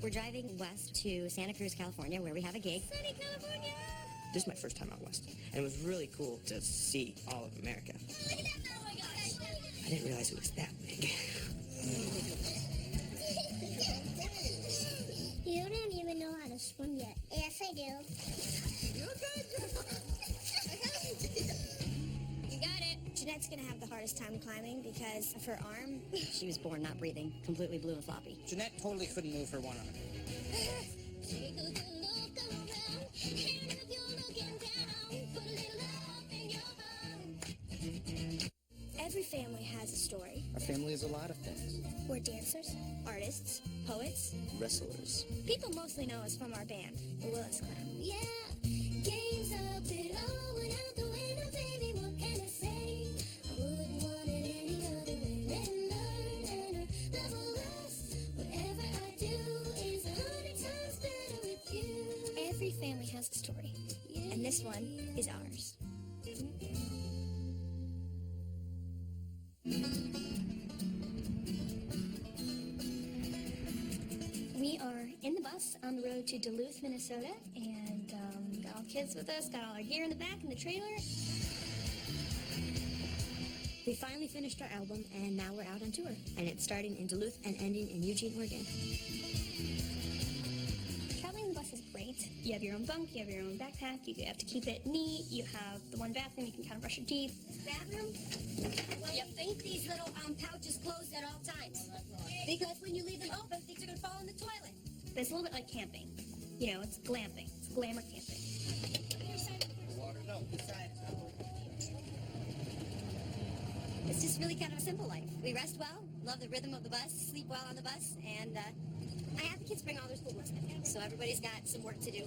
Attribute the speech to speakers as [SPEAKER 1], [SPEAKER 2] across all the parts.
[SPEAKER 1] We're driving west to Santa Cruz, California, where we have a gig.
[SPEAKER 2] Sunny California!
[SPEAKER 3] This is my first time out west, and it was really cool to see all of America.
[SPEAKER 2] Look at that! Oh my gosh!
[SPEAKER 3] I didn't realize it was that big.
[SPEAKER 2] You don't even know how to swim yet. Yes, I do.
[SPEAKER 4] You're good.
[SPEAKER 2] You got it. Jeanette's gonna have the hardest time climbing because of her arm.
[SPEAKER 1] She was born not breathing, completely blue and floppy.
[SPEAKER 3] Jeanette totally couldn't move her one arm.
[SPEAKER 2] Take a good look around, and if you're looking down, put a little love in your heart. Every family has a story.
[SPEAKER 3] Our family is a lot of things.
[SPEAKER 2] We're dancers, artists, poets.
[SPEAKER 3] Wrestlers.
[SPEAKER 2] People mostly know us from our band, the Willis Clan. Yeah, games up it all went out the window, baby. What can I say? I wouldn't want it any other way. Let her learn and her level us. Whatever I do is 100 times better with you. Every family has a story, and this one is ours. We are in the bus on the road to Duluth, Minnesota, and got all the kids with us, got all our gear in the back in the trailer.
[SPEAKER 1] We finally finished our album, and now we're out on tour. And it's starting in Duluth and ending in Eugene, Oregon.
[SPEAKER 2] Traveling the bus is great. You have your own bunk, you have your own backpack, you have to keep it neat, you have the one bathroom, you can kind of brush your teeth.
[SPEAKER 1] Bathroom? Well, you think these little pouches closed at all times. Because when you leave them open, things are going to fall in the toilet.
[SPEAKER 2] But it's a little bit like camping. You know, it's glamping. It's glamour camping.
[SPEAKER 1] It's just really kind of a simple life. We rest well, love the rhythm of the bus, sleep well on the bus, and I have the kids bring all their school books with them. So everybody's got some work to do.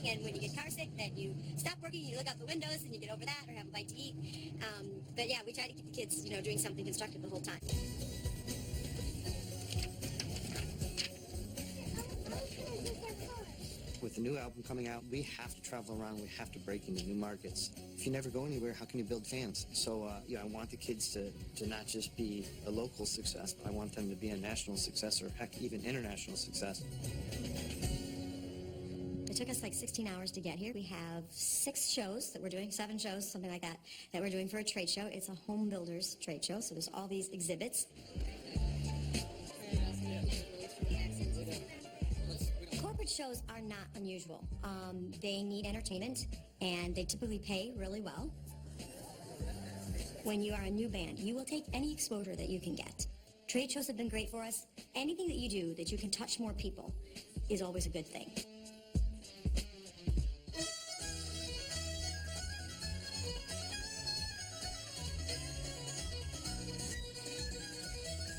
[SPEAKER 1] And when you get car sick, then you stop working, you look out the windows, and you get over that or have a bite to eat. But yeah, we try to keep the kids, doing something constructive the whole time.
[SPEAKER 5] With the new album coming out, we have to travel around. We have to break into new markets. If you never go anywhere, how can you build fans? So, I want the kids to not just be a local success, but I want them to be a national success or, heck, even international success.
[SPEAKER 1] It took us like 16 hours to get here. We have 6 shows that we're doing, 7 shows, something like that we're doing for a trade show. It's a home builders trade show, so there's all these exhibits. Corporate shows are not unusual. They need entertainment, and they typically pay really well. When you are a new band, you will take any exposure that you can get. Trade shows have been great for us. Anything that you do that you can touch more people is always a good thing.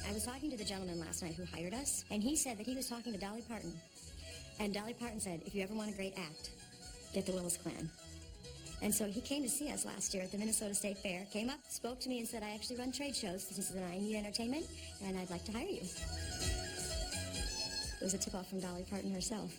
[SPEAKER 1] I was talking to the gentleman last night who hired us, and he said that he was talking to Dolly Parton. And Dolly Parton said, if you ever want a great act, get the Willis Clan. And so he came to see us last year at the Minnesota State Fair, came up, spoke to me and said, I actually run trade shows. He said, I need entertainment, and I'd like to hire you. It was a tip-off from Dolly Parton herself.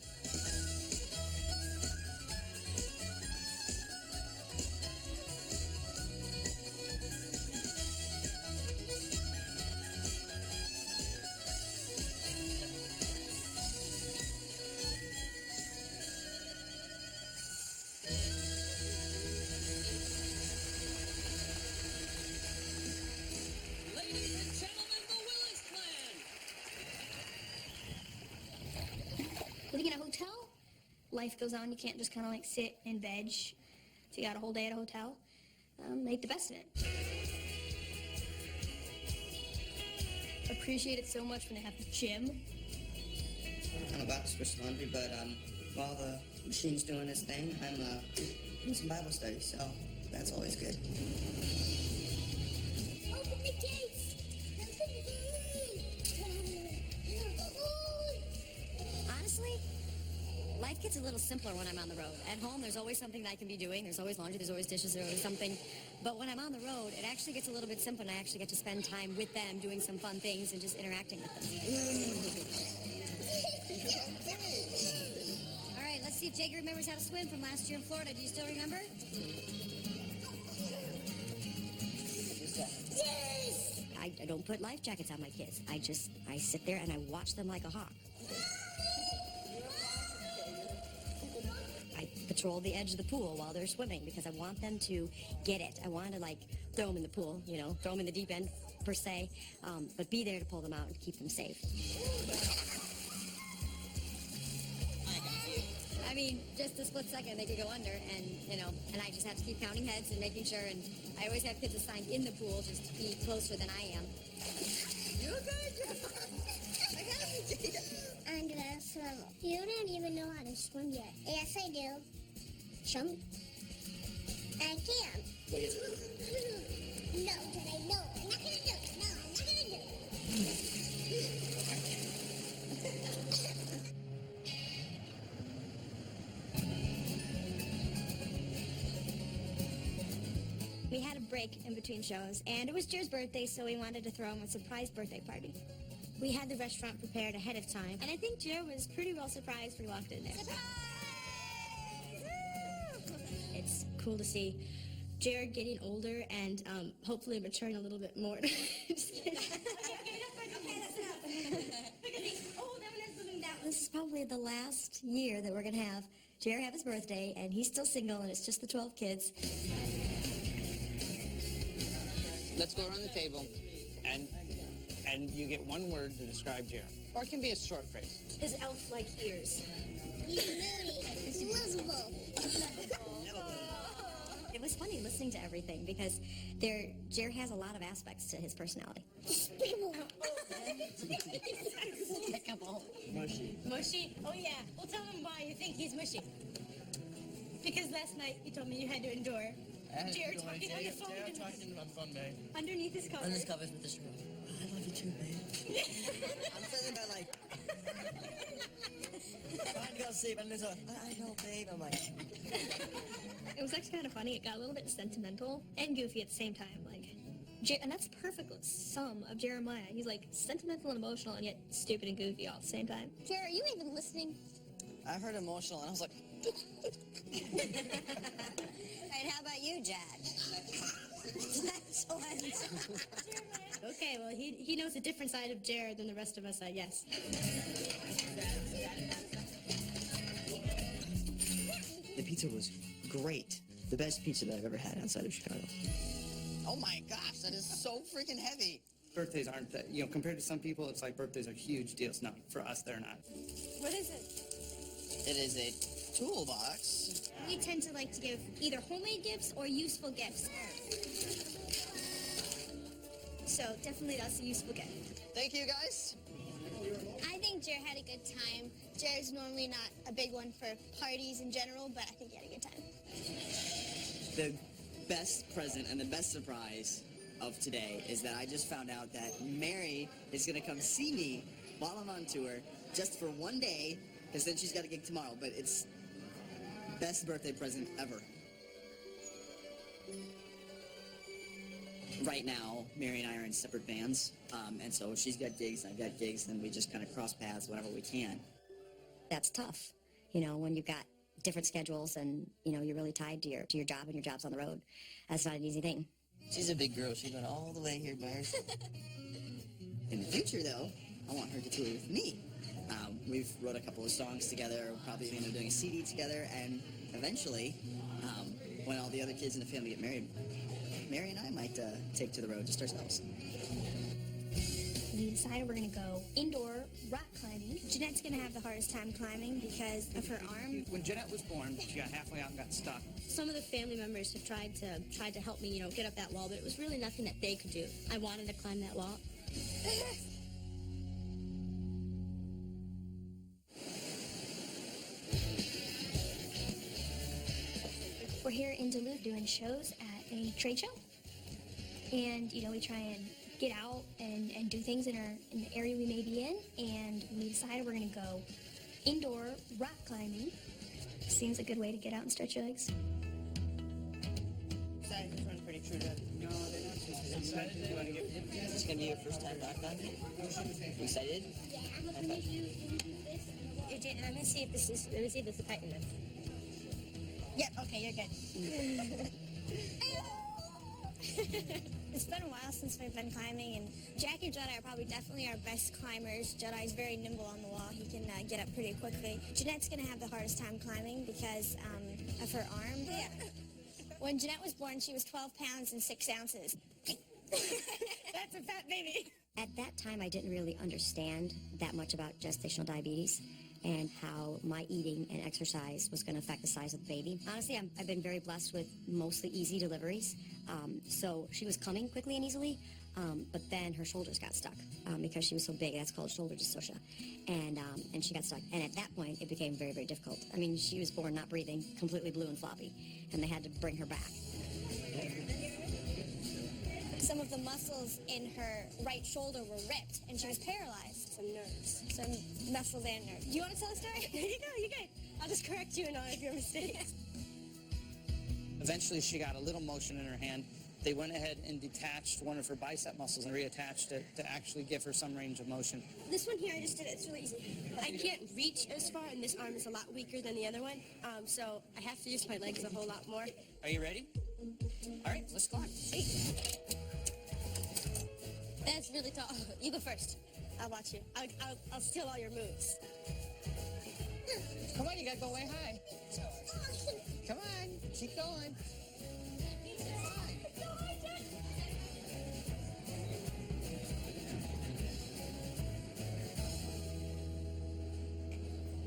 [SPEAKER 2] Living in a hotel, life goes on. You can't just kind of like sit and veg. So you got a whole day at a hotel. Make the best of it. Appreciate it so much when they have the gym.
[SPEAKER 6] I'm about to switch laundry, but while the machine's doing its thing, I'm doing some Bible study, so that's always good.
[SPEAKER 2] Open the gates! Open the
[SPEAKER 1] Honestly, life gets a little simpler when I'm on the road. At home, there's always something that I can be doing. There's always laundry, there's always dishes, there's always something. But when I'm on the road, it actually gets a little bit simpler, and I actually get to spend time with them, doing some fun things, and just interacting with them. All right, let's see if Jake remembers how to swim from last year in Florida. Do you still remember? Yes! I don't put life jackets on my kids. I sit there and I watch them like a hawk. patrol the edge of the pool while they're swimming because I want them to get it. I want to, like, throw them in the pool, you know, throw them in the deep end, per se, but be there to pull them out and keep them safe. I mean, just a split second, they could go under, and, you know, and I just have to keep counting heads and making sure, and I always have kids assigned in the pool just to be closer than I am.
[SPEAKER 6] You're good.
[SPEAKER 2] I'm gonna swim. You don't even know how to swim yet. Yes, I do. Jump. I can. No, but I know. I'm not gonna do it. No, I'm not gonna do it.
[SPEAKER 1] We had a break in between shows, and it was Jer's birthday, so we wanted to throw him a surprise birthday party. We had the restaurant prepared ahead of time, and I think Jer was pretty well surprised when he walked in there. Surprise! It's cool to see Jer getting older and hopefully maturing a little bit more. Just kidding. This is probably the last year that we're going to have Jer have his birthday, and he's still single, and it's just the 12 kids.
[SPEAKER 3] Let's go around the table, and you get one word to describe Jer. Or it can be a short phrase.
[SPEAKER 1] His elf-like ears.
[SPEAKER 2] He's moody. He's miserable.
[SPEAKER 1] It was funny listening to everything because Jer has a lot of aspects to his personality.
[SPEAKER 3] Mushy.
[SPEAKER 4] Mushy? Oh yeah. Well, tell him why you think he's mushy. Because last night you told me you had to endure Jared talking on the phone.
[SPEAKER 3] talking on the phone, babe.
[SPEAKER 4] Underneath his covers.
[SPEAKER 6] Under his covers with the shirt. I love you too, babe. I'm feeling about like. Trying to go to sleep, and there's a. I know, babe. I'm like.
[SPEAKER 4] It was actually kind of funny. It got a little bit sentimental and goofy at the same time. And that's the perfect sum of Jeremiah. He's like sentimental and emotional, and yet stupid and goofy all at the same time.
[SPEAKER 2] Jer, are you even listening?
[SPEAKER 6] I heard emotional, and I was like.
[SPEAKER 1] And how about you, Jad?
[SPEAKER 4] Okay, well he knows a different side of Jared than the rest of us, I guess.
[SPEAKER 6] The pizza was great. The best pizza that I've ever had outside of Chicago. Oh my gosh, that is so freaking heavy.
[SPEAKER 5] Birthdays aren't that, you know, compared to some people, it's like birthdays are huge deals. No, for us, they're not.
[SPEAKER 4] What is it?
[SPEAKER 6] It is a toolbox.
[SPEAKER 4] We tend to like to give either homemade gifts or useful gifts. So definitely that's a useful gift.
[SPEAKER 6] Thank you, guys.
[SPEAKER 2] I think Jer had a good time. Jer's normally not a big one for parties in general, but I think he had a good time.
[SPEAKER 7] The best present and the best surprise of today is that I just found out that Mary is going to come see me while I'm on tour just for one day, because then she's got a gig tomorrow, but it's best birthday present ever. Right now, Mary and I are in separate bands, and so she's got gigs, I've got gigs, and we just kind of cross paths whenever we can.
[SPEAKER 1] That's tough, you know, when you've got different schedules and, you know, you're really tied to your job and your job's on the road. That's not an easy thing.
[SPEAKER 6] She's a big girl. She went all the way here by herself. In the future, though, I want her to tour with me. We've wrote a couple of songs together. We're probably going to be doing a CD together, and eventually, when all the other kids in the family get married, Mary and I might take to the road just ourselves.
[SPEAKER 4] We decided we're going to go indoor rock climbing. Jeanette's going to have the hardest time climbing because of her arm.
[SPEAKER 3] When Jeanette was born, she got halfway out and got stuck.
[SPEAKER 4] Some of the family members have tried to help me, you know, get up that wall, but it was really nothing that they could do. I wanted to climb that wall. We're here in Duluth doing shows at a trade show. And, you know, we try and get out and do things in the area we may be in. And we decided we're going to go indoor rock climbing. Seems a good way to get out and stretch your legs.
[SPEAKER 6] Size is running pretty true to. No, they're not. Is this going to be your first time rock climbing? You excited?
[SPEAKER 2] Yeah, I'm gonna do this.
[SPEAKER 4] Let me see if this is tight enough. Yep, okay, you're good.
[SPEAKER 2] It's been a while since we've been climbing, and Jackie and Jedi are probably definitely our best climbers. Jedi's very nimble on the wall. He can get up pretty quickly. Jeanette's going to have the hardest time climbing because of her arm. Yeah. When Jeanette was born, she was 12 pounds and 6 ounces. That's a fat baby.
[SPEAKER 1] At that time, I didn't really understand that much about gestational diabetes and how my eating and exercise was going to affect the size of the baby. Honestly, I've been very blessed with mostly easy deliveries. So she was coming quickly and easily, but then her shoulders got stuck because she was so big. That's called shoulder dystocia. And she got stuck. And at that point, it became very, very difficult. I mean, she was born not breathing, completely blue and floppy, and they had to bring her back.
[SPEAKER 2] Some of the muscles in her right shoulder were ripped, and she was paralyzed. Some nerves. Some muscles and nerves. Do you want to tell a story? There you go, you're good. I'll just correct you in all of your mistakes.
[SPEAKER 3] Eventually, she got a little motion in her hand. They went ahead and detached one of her bicep muscles and reattached it to actually give her some range of motion.
[SPEAKER 2] This one here, I just did it. It's really easy.
[SPEAKER 8] I can't reach as far, and this arm is a lot weaker than the other one, so I have to use my legs a whole lot more.
[SPEAKER 3] Are you ready? All right, let's climb.
[SPEAKER 2] That's really tall. You go first. I'll watch you. I'll steal all your moves.
[SPEAKER 3] Come on, you gotta go way high. Come on, keep going.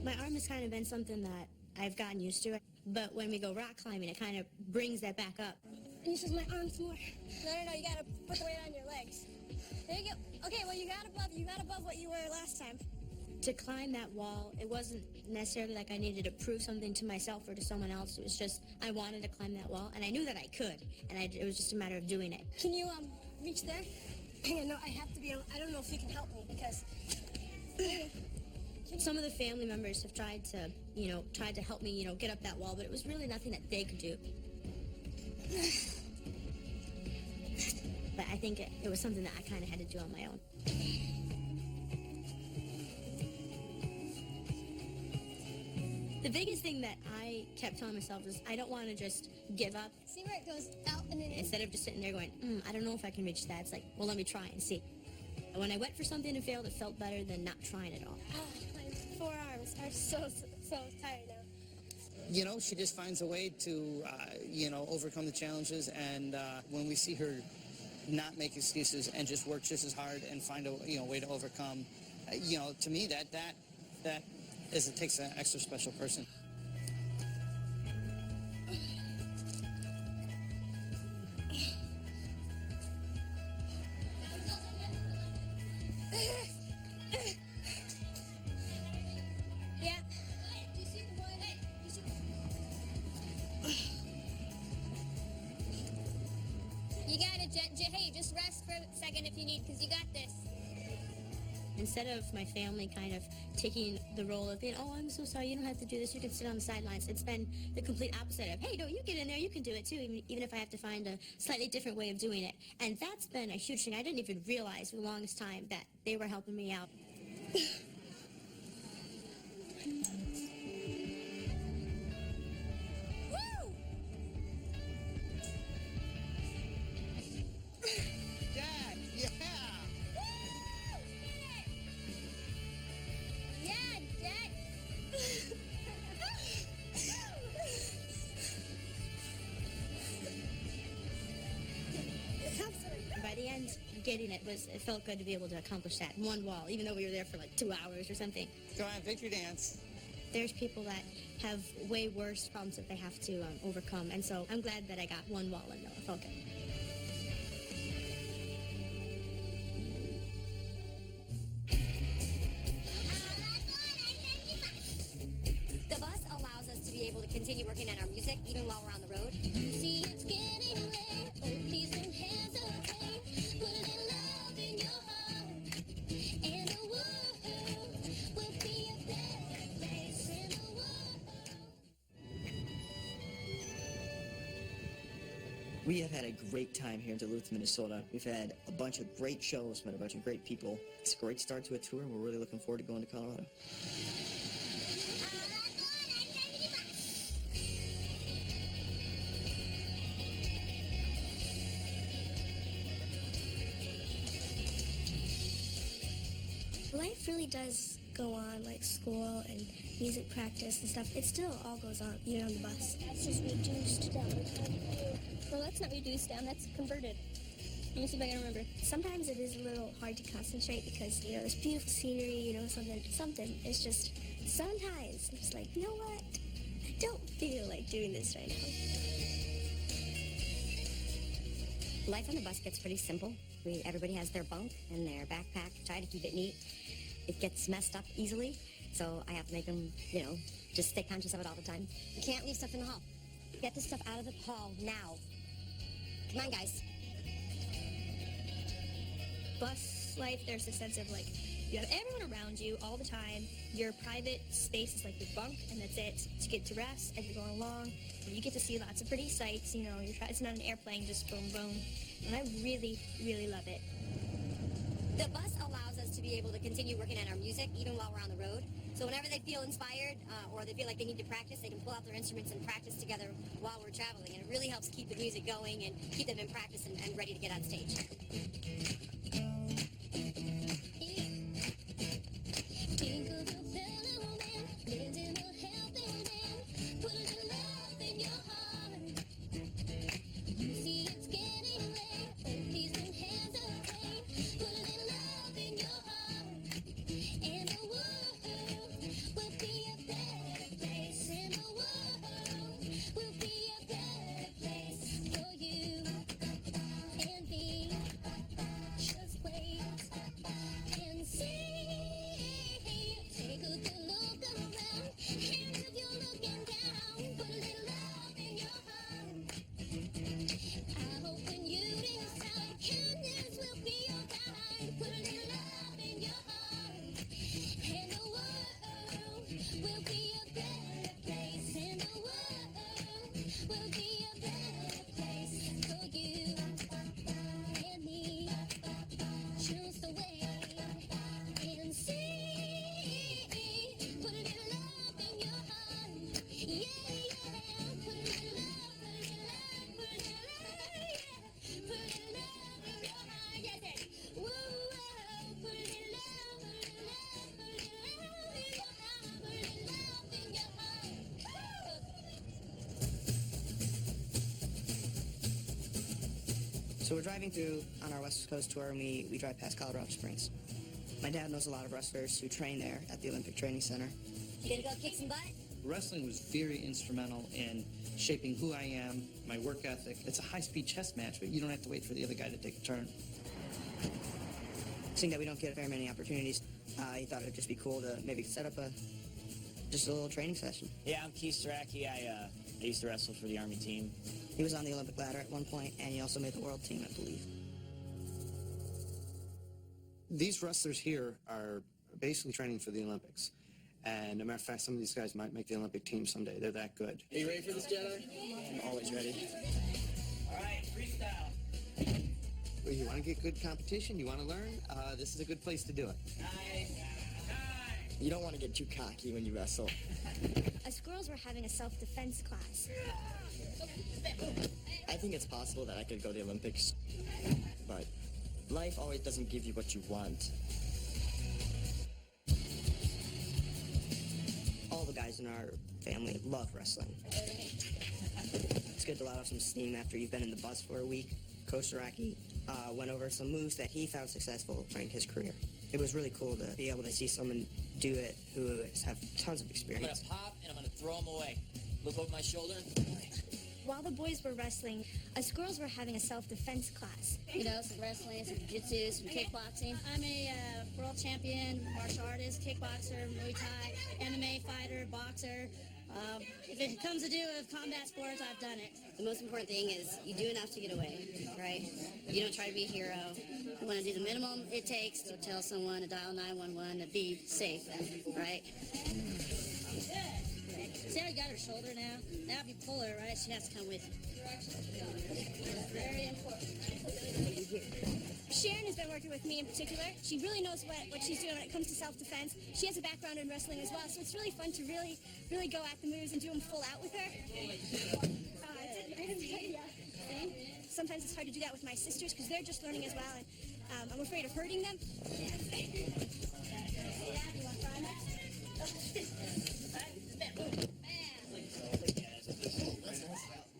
[SPEAKER 9] My arm has kind of been something that I've gotten used to, but when we go rock climbing, it kind of brings that back up.
[SPEAKER 2] It uses my arms more. No, you gotta put the weight on your legs. There you go. Okay, well you got above what you were last time.
[SPEAKER 9] To climb that wall, it wasn't necessarily like I needed to prove something to myself or to someone else. It was just I wanted to climb that wall, and I knew that I could, and it was just a matter of doing it.
[SPEAKER 2] Can you reach there? Hang on, no, I have to be able, I don't know if you can help me because...
[SPEAKER 9] Some of the family members have tried to help me, get up that wall, but it was really nothing that they could do. But I think it was something that I kind of had to do on my own. The biggest thing that I kept telling myself was I don't want to just give up.
[SPEAKER 2] See where it goes out and then...
[SPEAKER 9] Instead of just sitting there going, I don't know if I can reach that. It's like, well, let me try and see. When I went for something and failed, it felt better than not trying at all.
[SPEAKER 2] My forearms are so tired now.
[SPEAKER 3] You know, she just finds a way to, overcome the challenges. And when we see her not make excuses and just work just as hard and find a way to overcome, to me that it takes an extra special person.
[SPEAKER 2] Yeah. You got it, hey, just rest for a second if you need, because you got this.
[SPEAKER 9] Instead of my family kind of taking the role of being, I'm so sorry, you don't have to do this, you can sit on the sidelines, it's been the complete opposite of, hey, no, you get in there, you can do it too, even if I have to find a slightly different way of doing it. And that's been a huge thing. I didn't even realize for the longest time that they were helping me out. By the end, getting it felt good to be able to accomplish that in one wall, even though we were there for like 2 hours or something.
[SPEAKER 3] Go on, victory dance.
[SPEAKER 9] There's people that have way worse problems that they have to overcome, and so I'm glad that I got one wall in, though. It felt good.
[SPEAKER 1] The bus allows us to be able to continue working on our music even while we're on the road.
[SPEAKER 2] See, it's getting late, oh, please don't hesitate. Put a little love in your heart, and the world will be a better place in the world.
[SPEAKER 6] We have had a great time here in Duluth, Minnesota. We've had a bunch of great shows, met a bunch of great people. It's a great start to a tour, and we're really looking forward to going to Colorado.
[SPEAKER 4] really does go on, like school and music practice and stuff. It still all goes on, even on the bus.
[SPEAKER 2] That's just reduced down.
[SPEAKER 4] Well, that's not reduced down, that's converted. Let me see if I can remember. Sometimes it is a little hard to concentrate because, you know, there's beautiful scenery, you know, something. It's just, sometimes it's like, you know what? I don't feel like doing this right now.
[SPEAKER 1] Life on the bus gets pretty simple. Everybody has their bunk and their backpack. Try to keep it neat. It gets messed up easily, so I have to make them, you know, just stay conscious of it all the time. You can't leave stuff in the hall. Get the stuff out of the hall now. Come on, guys.
[SPEAKER 4] Bus life, there's a sense of like, you have everyone around you all the time. Your private space is like your bunk, and that's it. To get to rest as you're going along. You get to see lots of pretty sights, you know, it's not an airplane, just boom, boom. And I really, really love it.
[SPEAKER 1] The bus allows us to be able to continue working on our music even while we're on the road. So whenever they feel inspired or they feel like they need to practice, they can pull out their instruments and practice together while we're traveling. And it really helps keep the music going and keep them in practice and ready to get on stage.
[SPEAKER 2] Jingle the bell, oh man, lives in a helping hand. Put a little love in your heart. You see it's getting late, oh please don't hesitate. Put a little love in your heart, and the world will be a better place. And the world will be a better place for you and me. Just wait and see. Take a good look around, and if you're looking down, put a little love in your heart. I hope when you decide, kindness will be your guide. Put a little love in your heart, and the world will be a better place. And the world will be a better place for you and me. Choose the way and see. Put a little love in your heart. Yeah, yeah. Put a little love, put a little love, put a little love, yeah. Put a little love in your heart. Yes, yes. Woo, whoa. Put a little love, put a little love, put a little love in your heart. Put a little love in your heart.
[SPEAKER 6] So we're driving through on our West Coast tour, and we drive past Colorado Springs. My dad knows a lot of wrestlers who train there at the Olympic Training Center.
[SPEAKER 1] You gonna go kick some butt?
[SPEAKER 3] Wrestling was very instrumental in shaping who I am, my work ethic. It's a high-speed chess match, but you don't have to wait for the other guy to take a turn.
[SPEAKER 6] Seeing that we don't get very many opportunities, he thought it would just be cool to maybe set up just a little training session.
[SPEAKER 10] Yeah, I'm Keith Strachey. I used to wrestle for the Army team.
[SPEAKER 6] He was on the Olympic ladder at one point, and he also made the world team, I believe.
[SPEAKER 5] These wrestlers here are basically training for the Olympics. And a matter of fact, some of these guys might make the Olympic team someday. They're that good.
[SPEAKER 10] Are you ready for this, Jedi? I'm always ready. All right, freestyle.
[SPEAKER 5] Well, you want to get good competition? You want to learn? This is a good place to do it.
[SPEAKER 10] Nice. You don't want to get too cocky when you wrestle.
[SPEAKER 4] Us girls were having a self-defense class.
[SPEAKER 10] I think it's possible that I could go to the Olympics, but life always doesn't give you what you want.
[SPEAKER 6] All the guys in our family love wrestling. It's good to let off some steam after you've been in the bus for a week. Coach Araki went over some moves that he found successful during his career. It was really cool to be able to see someone do it who have tons of
[SPEAKER 10] I'm
[SPEAKER 6] experience.
[SPEAKER 10] gonna pop and I'm gonna throw them away. Look over my shoulder.
[SPEAKER 4] While the boys were wrestling, us girls were having a self-defense class.
[SPEAKER 9] You know, some wrestling, some jiu-jitsu, some kickboxing. I'm a world champion, martial artist, kickboxer, Muay Thai, MMA fighter, boxer. If it comes to do with combat sports, I've done it.
[SPEAKER 1] The most important thing is you do enough to get away, right? You don't try to be a hero. You want to do the minimum it takes to tell someone to dial 911 to be safe, right?
[SPEAKER 9] See how you got her shoulder now? Now if you pull her, right, she has to come with you. Very important.
[SPEAKER 4] Sharon has been working with me in particular. She really knows what she's doing when it comes to self-defense. She has a background in wrestling as well, so it's really fun to really go at the moves and do them full out with her. Sometimes it's hard to do that with my sisters because they're just learning as well, and I'm afraid of hurting them.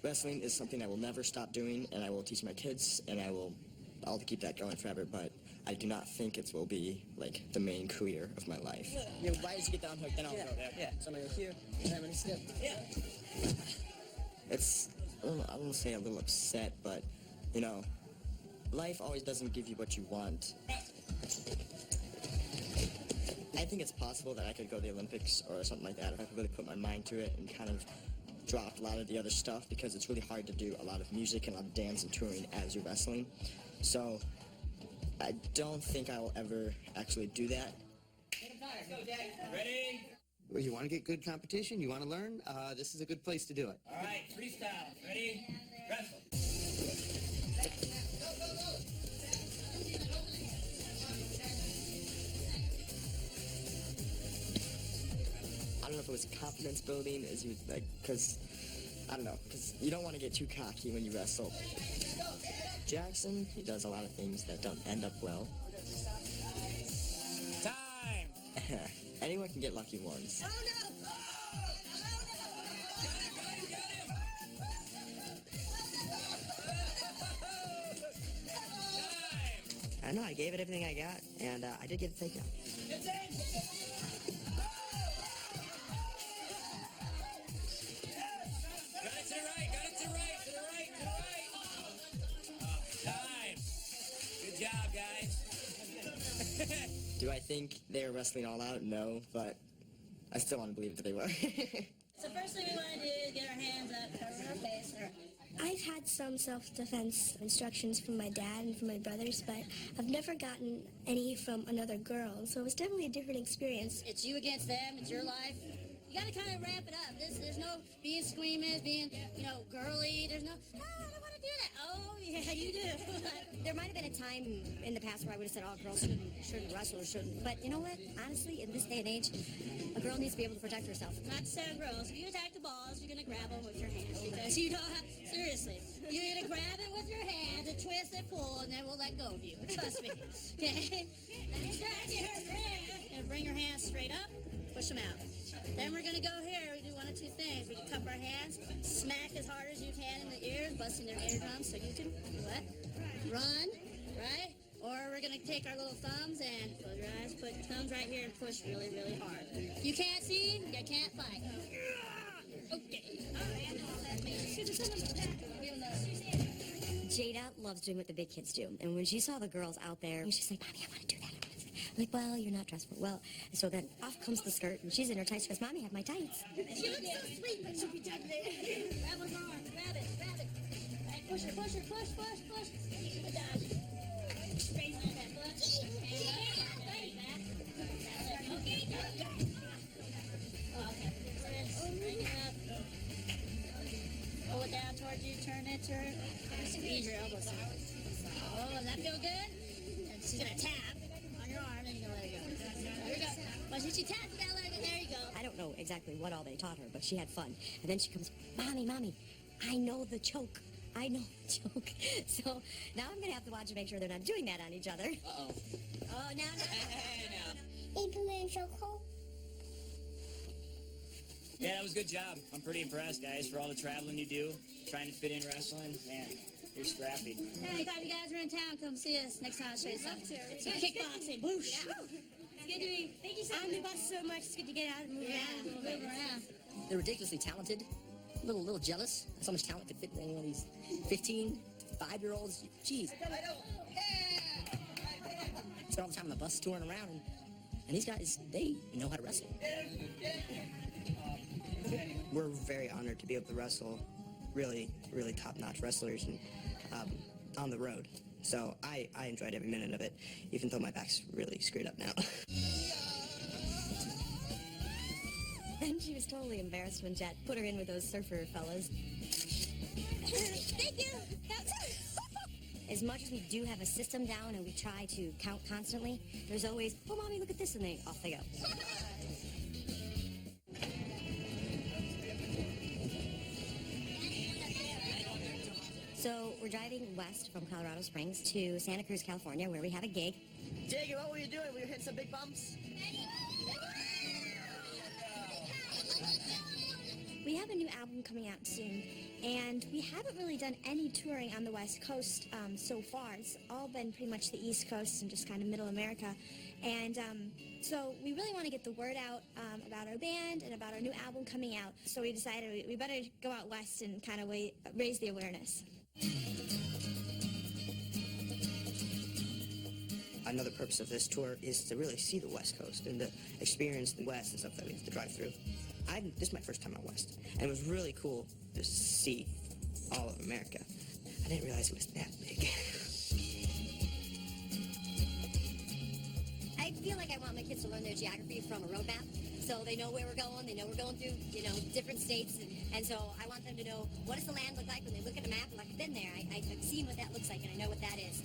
[SPEAKER 10] Wrestling is something I will never stop doing, and I will teach my kids, and I'll keep that going forever, but I do not think it will be, like, the main career of my life.
[SPEAKER 6] Yeah, right as you get down hook, then I'll go there. Yeah. So I'm gonna go here, and I'm gonna skip. Yeah.
[SPEAKER 10] It's, I won't say a little upset, but, you know, life always doesn't give you what you want. I think it's possible that I could go to the Olympics or something like that if I could really put my mind to it and kind of drop a lot of the other stuff, because it's really hard to do a lot of music and a lot of dance and touring as you're wrestling. So I don't think I will ever actually do that.
[SPEAKER 11] Ready?
[SPEAKER 5] Well, you want to get good competition? You want to learn? This is a good place to do it.
[SPEAKER 11] All right, freestyle. Ready? Wrestle.
[SPEAKER 10] I don't know if it was confidence building, as you like, because I don't know, because you don't want to get too cocky when you wrestle. Jackson, he does a lot of things that don't end up well.
[SPEAKER 11] Time.
[SPEAKER 10] Anyone can get lucky ones.
[SPEAKER 11] Oh, no.
[SPEAKER 6] I know, I gave it everything I got, and I did get a takedown.
[SPEAKER 11] Got it to the right, got it to the right, to the right, to the right. Time. Good job, guys.
[SPEAKER 10] Do I think they were wrestling all out? No, but I still want to believe that they were.
[SPEAKER 9] So first thing we want to do is get our hands up, cover our face.
[SPEAKER 4] I've had some self-defense instructions from my dad and from my brothers, but I've never gotten any from another girl, so it was definitely a different experience.
[SPEAKER 1] It's you against them. It's your life. You gotta kind of ramp it up. There's no being squeamish, being, girly. There's no, I don't want to do that. Oh, yeah, you do. There might have been a time in the past where I would have said, oh, girls shouldn't wrestle or shouldn't. But you know what? Honestly, in this day and age, a girl needs to be able to protect herself.
[SPEAKER 9] Not so girls. If you attack the balls, you're going to grab them with your hands, because you don't have, seriously, you're going to grab it with your hands and twist and pull, and then we'll let go of you. Trust me. Okay? And bring your hands straight up, push them out. Then we're going to go here. We do one of two things. We can cup our hands, smack as hard as you can in the ears, busting their eardrums so you can, run, right? Or we're going to take our little thumbs and close your eyes, put thumbs right here and push really, really hard. You can't see, you can't fight. Okay.
[SPEAKER 1] Jada loves doing what the big kids do. And when she saw the girls out there, she's like, Mommy, I want to do that. I'm like, well, you're not dressed for it. Well, so then off comes the skirt, and she's in her tights. She goes, Mommy, I have my tights.
[SPEAKER 9] She looks so sweet when she'll be done there. Grab one arm, grab it. Right, push her, push. Good job. Straighten out that foot. And back. Okay. Bring it up. Pull it down towards you, turn it. Squeeze your elbows out. Oh, does that feel good? And she's gonna tap on your arm, and you're gonna let it go. There you go. Once she taps that leg, there you go.
[SPEAKER 1] I don't know exactly what all they taught her, but she had fun. And then she comes, Mommy, I know the choke. I know the choke. So now I'm going to have to watch and make sure they're not doing that on each other.
[SPEAKER 7] Uh-oh.
[SPEAKER 1] Oh, now.
[SPEAKER 11] Yeah, that was a good job. I'm pretty impressed, guys, for all the traveling you do, trying to fit in wrestling. Man, you're scrappy.
[SPEAKER 9] Hey, if you guys are in town, come see us. Next time I'll show you something. It's kickboxing. Boosh. It's good to be on the bus so much. It's good to get out and move around.
[SPEAKER 7] They're ridiculously talented. A little jealous. So much talent could fit in one of these 15, 5-year-olds. Jeez. Spend all the time on the bus touring around, and these guys, they know how to wrestle.
[SPEAKER 6] We're very honored to be able to wrestle really, really top-notch wrestlers and on the road. So I enjoyed every minute of it, even though my back's really screwed up now.
[SPEAKER 1] And she was totally embarrassed when Jet put her in with those surfer fellas.
[SPEAKER 9] Thank you.
[SPEAKER 1] As much as we do have a system down and we try to count constantly, there's always, oh, Mommy, look at this, and off they go. So we're driving west from Colorado Springs to Santa Cruz, California, where we have a gig.
[SPEAKER 6] Jacob, what were you doing? Were you hitting some big bumps?
[SPEAKER 4] album coming out soon, and we haven't really done any touring on the West Coast so far. It's all been pretty much the East Coast and just kind of Middle America. And so we really want to get the word out about our band and about our new album coming out. So we decided we better go out west and kind of raise the awareness.
[SPEAKER 12] Another purpose of this tour is to really see the West Coast and to experience the West and stuff that we have to drive through. This is my first time out west, and it was really cool to see all of America. I didn't realize it was that big.
[SPEAKER 1] I feel like I want my kids to learn their geography from a road map, so they know where we're going. They know we're going through, different states, and so I want them to know what does the land look like when they look at a map. Like, I've been there. I've seen what that looks like, and I know what that is.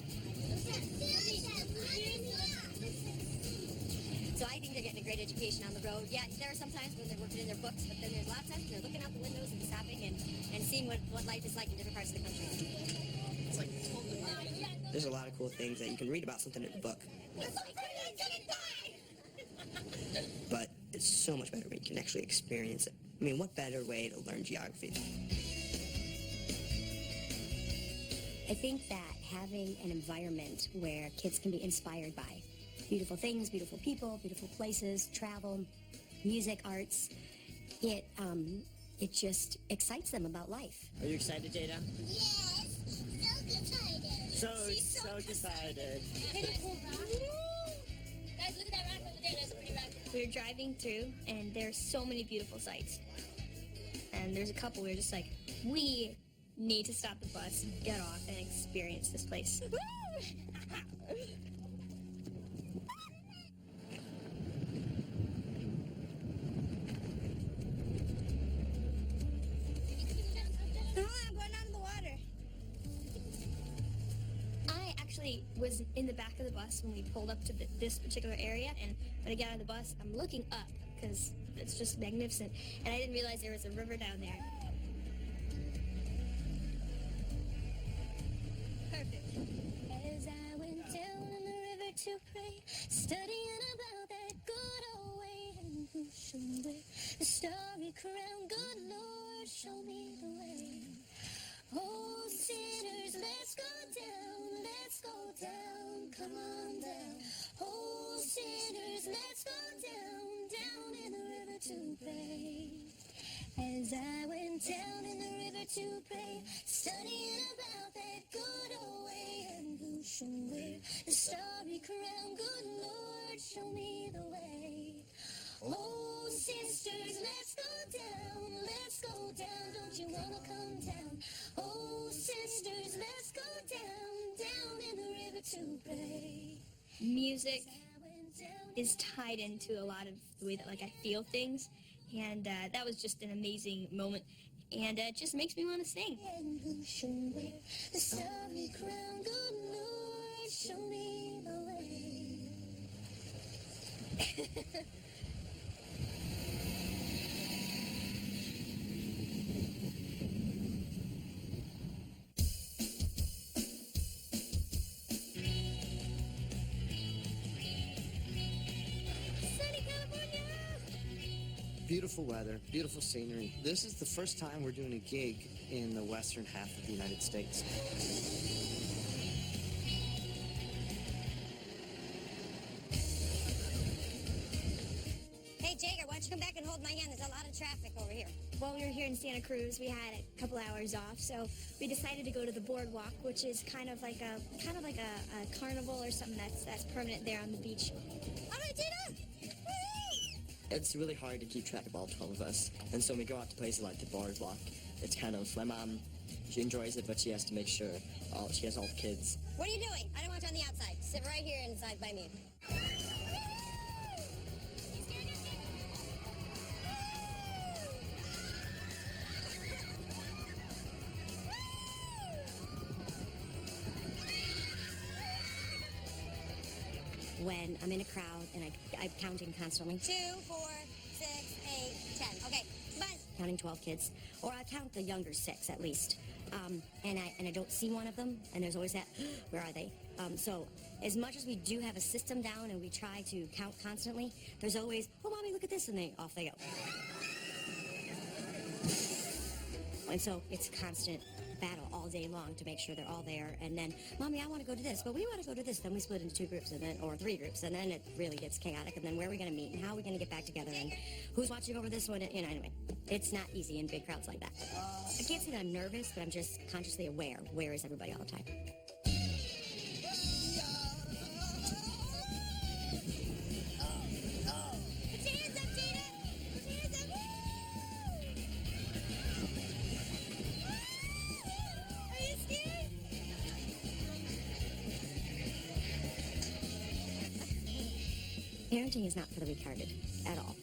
[SPEAKER 1] So I think they're getting a great education on the road. Yeah, there are some times when they're working in their books, but then there's a lot of times when they're looking out the windows and stopping and seeing what life is like in different parts of the country.
[SPEAKER 12] There's a lot of cool things that you can read about something in a book. But it's so much better when you can actually experience it. I mean, what better way to learn geography?
[SPEAKER 1] I think that having an environment where kids can be inspired by beautiful things, beautiful people, beautiful places, travel, music, arts, it just excites them about life.
[SPEAKER 7] Are you excited, Jada?
[SPEAKER 2] Yes, so excited.
[SPEAKER 7] So excited.
[SPEAKER 2] Guys, look at that rock over there. That's a pretty rock.
[SPEAKER 4] We were driving through, and there's so many beautiful sights. And there's a couple we were just like, we need to stop the bus, get off, and experience this place.
[SPEAKER 1] I'm going out of the water.
[SPEAKER 4] I actually was in the back of the bus when we pulled up to this particular area, and when I got out of the bus, I'm looking up because it's just magnificent, and I didn't realize there was a river down there. Perfect.
[SPEAKER 2] As I went down in the river to pray, studying about that good old way, and who shall wear the starry crown? Good Lord, show me the way. Oh, sinners, let's go down, come on down. Oh, sinners, let's go down in the river to pray. As I went down in the river to pray, studying about that good old way, and who shall wear the starry crown? Good Lord, show me the way. Oh, sisters, let's go down, don't you wanna come down? Oh, sisters, let's go down in the river to pray.
[SPEAKER 4] Music is tied into a lot of the way that I feel things, and that was just an amazing moment, and it just makes me want to sing.
[SPEAKER 2] And who shall wear the starry crown? Good Lord, show me the way.
[SPEAKER 5] Beautiful weather, beautiful scenery. This is the first time we're doing a gig in the western half of the United States.
[SPEAKER 1] Hey, Jager, why don't you come back and hold my hand? There's a lot of traffic over here.
[SPEAKER 4] While we were here in Santa Cruz, we had a couple hours off, so we decided to go to the boardwalk, which is kind of like a carnival or something that's permanent there on the beach.
[SPEAKER 1] All right, Gina!
[SPEAKER 10] It's really hard to keep track of all 12 of us, and so when we go out to places like the boardwalk, it's kind of, my mom, she enjoys it, but she has to make sure she has all the kids.
[SPEAKER 1] What are you doing? I don't want you on the outside. Sit right here inside by me. When I'm in a crowd and I'm counting constantly. 2, 4, 6, 8, 10. Okay, come on. Counting 12 kids. Or I count the younger 6 at least. And I don't see one of them, and there's always that, where are they? So as much as we do have a system down and we try to count constantly, there's always, oh, Mommy, look at this, and off they go. And so it's a constant battle all day long to make sure they're all there. And then, Mommy, I want to go to this, but we want to go to this. Then we split into 2 groups and then, or 3 groups, and then it really gets chaotic. And then where are we going to meet and how are we going to get back together and who's watching over this one? You know, anyway, it's not easy in big crowds like that. I can't say that I'm nervous, but I'm just consciously aware. Where is everybody all the time? Parenting is not for the weak-hearted at all.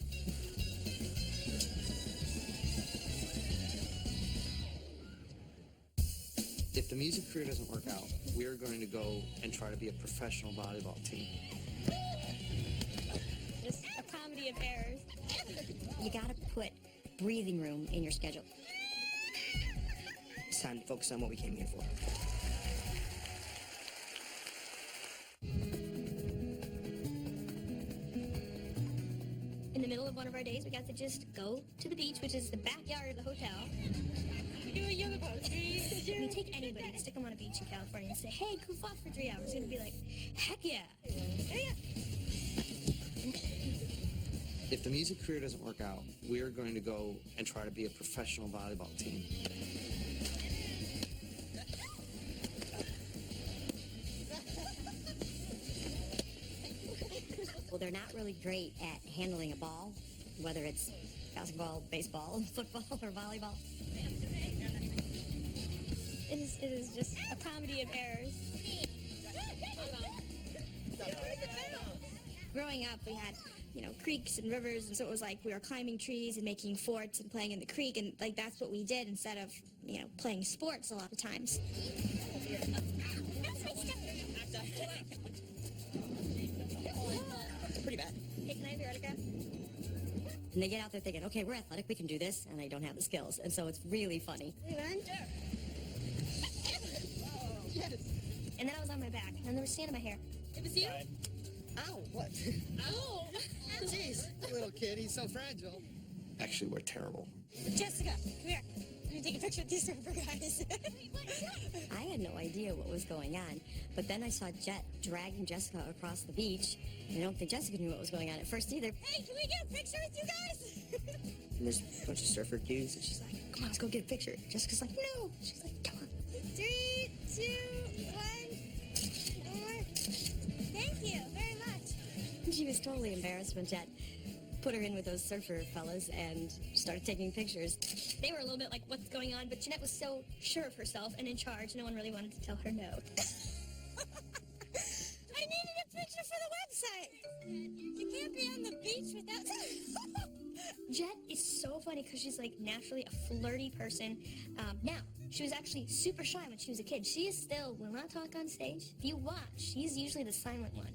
[SPEAKER 5] If the music career doesn't work out, we're going to go and try to be a professional volleyball team.
[SPEAKER 4] Just a comedy of errors.
[SPEAKER 1] You gotta put breathing room in your schedule.
[SPEAKER 12] It's time to focus on what we came here for.
[SPEAKER 4] In the middle of one of our days, we got to just go to the beach, which is the backyard of the hotel. Do a yoga pose. I mean, take anybody, stick them on a beach in California and say, hey, goof off for 3 hours. They're going to be like, heck yeah. There you go.
[SPEAKER 5] If the music career doesn't work out, we're going to go and try to be a professional volleyball team.
[SPEAKER 1] Well, they're not really great at handling a ball, whether it's basketball, baseball, football, or volleyball.
[SPEAKER 4] It is just a comedy of errors. Growing up, we had, creeks and rivers, and so it was like we were climbing trees and making forts and playing in the creek, and like that's what we did instead of, playing sports a lot of times.
[SPEAKER 12] Pretty bad.
[SPEAKER 4] Hey, can I have your autograph?
[SPEAKER 1] And they get out there thinking, okay, we're athletic, we can do this, and they don't have the skills. And so it's really funny.
[SPEAKER 4] And then I was on my back, and there was sand in my hair. It was you?
[SPEAKER 12] Ow, what?
[SPEAKER 4] Ow!
[SPEAKER 3] Jeez, little kid, he's so fragile.
[SPEAKER 5] Actually, we're terrible.
[SPEAKER 8] Jessica, come here. I'm gonna take a picture with these surfer guys.
[SPEAKER 1] I had no idea what was going on, but then I saw Jet dragging Jessica across the beach, and I don't think Jessica knew what was going on at first either.
[SPEAKER 8] Hey, can we get a picture with you guys?
[SPEAKER 12] And there's a bunch of surfer dudes, and she's like, come on, let's go get a picture. Jessica's like, no. She's like, come on.
[SPEAKER 8] 3, 2, 1. More. Thank you very much.
[SPEAKER 1] She was totally embarrassed when Jet put her in with those surfer fellas and started taking pictures.
[SPEAKER 4] They were a little bit like, what's going on? But Jeanette was so sure of herself and in charge, no one really wanted to tell her no.
[SPEAKER 8] I needed a picture for the website. You can't be on the beach without...
[SPEAKER 4] Jet is so funny because she's like naturally a flirty person. Now, she was actually super shy when she was a kid. She is still, will not talk on stage. If you watch, she's usually the silent one.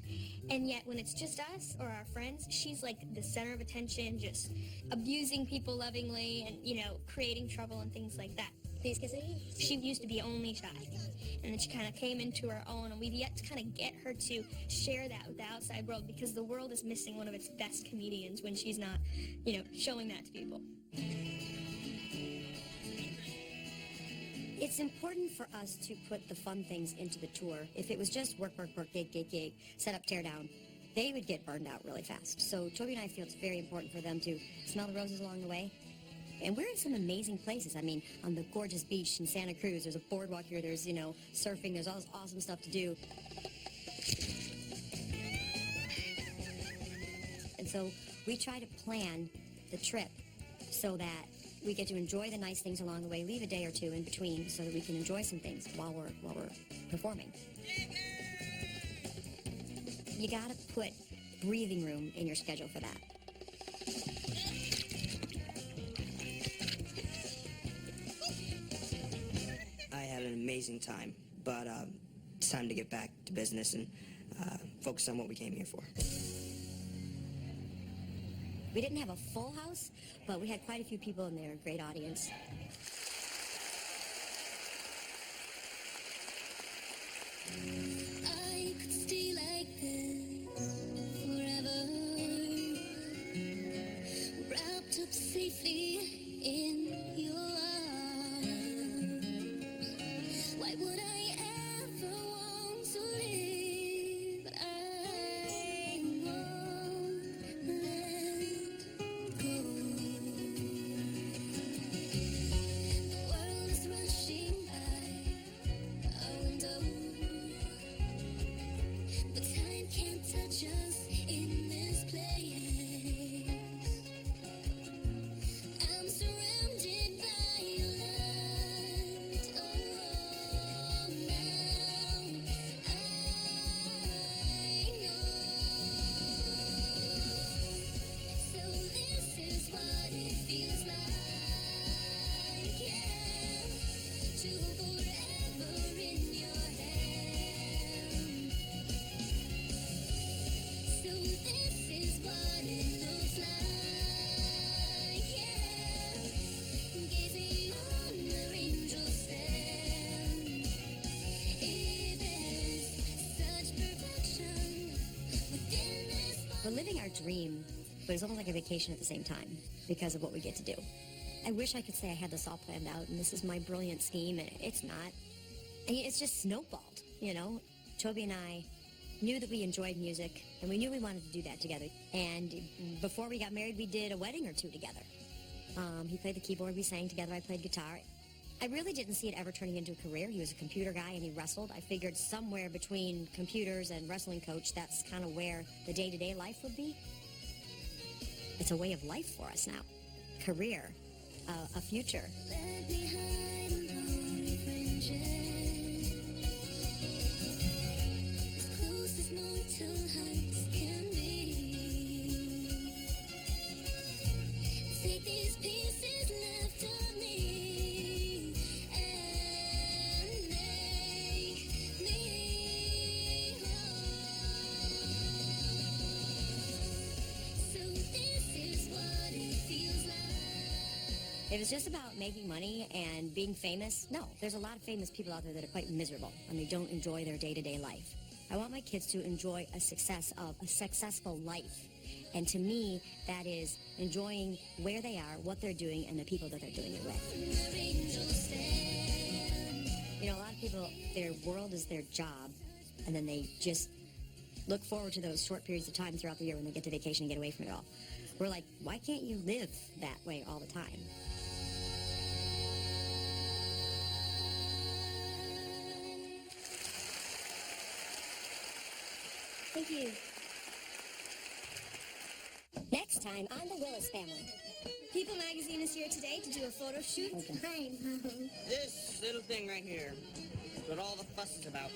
[SPEAKER 4] And yet when it's just us or our friends, she's like the center of attention, just abusing people lovingly and, creating trouble and things like that. Please kiss me. She used to be only shy. And then she kind of came into her own, and we've yet to kind of get her to share that with the outside world because the world is missing one of its best comedians when she's not, showing that to people.
[SPEAKER 1] It's important for us to put the fun things into the tour. If it was just work, gig, set up, tear down, they would get burned out really fast. So Toby and I feel it's very important for them to smell the roses along the way. And we're in some amazing places. I mean, on the gorgeous beach in Santa Cruz, there's a boardwalk here, there's, surfing, there's all this awesome stuff to do. And so we try to plan the trip so that we get to enjoy the nice things along the way, leave a day or two in between so that we can enjoy some things while we're performing. You gotta put breathing room in your schedule for that.
[SPEAKER 12] I had an amazing time, but it's time to get back to business and focus on what we came here for.
[SPEAKER 1] We didn't have a full house, but we had quite a few people in there, a great audience.
[SPEAKER 2] I could stay like this forever, wrapped up safely in your arms.
[SPEAKER 1] dream, but it's almost like a vacation at the same time because of what we get to do. I wish I could say I had this all planned out and this is my brilliant scheme, and it's not. I mean, it's just snowballed, you know? Toby and I knew that we enjoyed music, and we knew we wanted to do that together. And before we got married, we did a wedding or two together. He played the keyboard, we sang together, I played guitar. I really didn't see it ever turning into a career. He was a computer guy and he wrestled. I figured somewhere between computers and wrestling coach, that's kind of where the day-to-day life would be. It's a way of life for us now. Career, a future.
[SPEAKER 2] Left behind lonely friendship, as close as mortal hearts can be. Take these pieces left of me and make me whole. So this is what it feels like.
[SPEAKER 1] If it's just about making money and being famous, no. There's a lot of famous people out there that are quite miserable and they don't enjoy their day-to-day life. I want my kids to enjoy a successful life. And to me, that is enjoying where they are, what they're doing, and the people that they're doing it with. You know, a lot of people, their world is their job, and then they just look forward to those short periods of time throughout the year when they get to vacation and get away from it all. We're like, why can't you live that way all the time?
[SPEAKER 4] Thank you.
[SPEAKER 1] Next time on The Willis Family.
[SPEAKER 8] People Magazine is here today to do a photo shoot.
[SPEAKER 4] Hi, Mom.
[SPEAKER 12] This little thing right here is what all the fuss is about.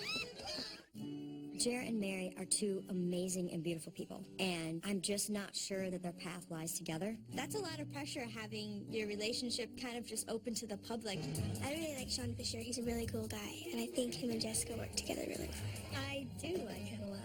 [SPEAKER 1] Jer and Mary are two amazing and beautiful people, and I'm just not sure that their path lies together.
[SPEAKER 9] That's a lot of pressure, having your relationship kind of just open to the public.
[SPEAKER 4] I really like Sean Fisher. He's a really cool guy, and I think him and Jessica work together really well.
[SPEAKER 9] I do like him a lot.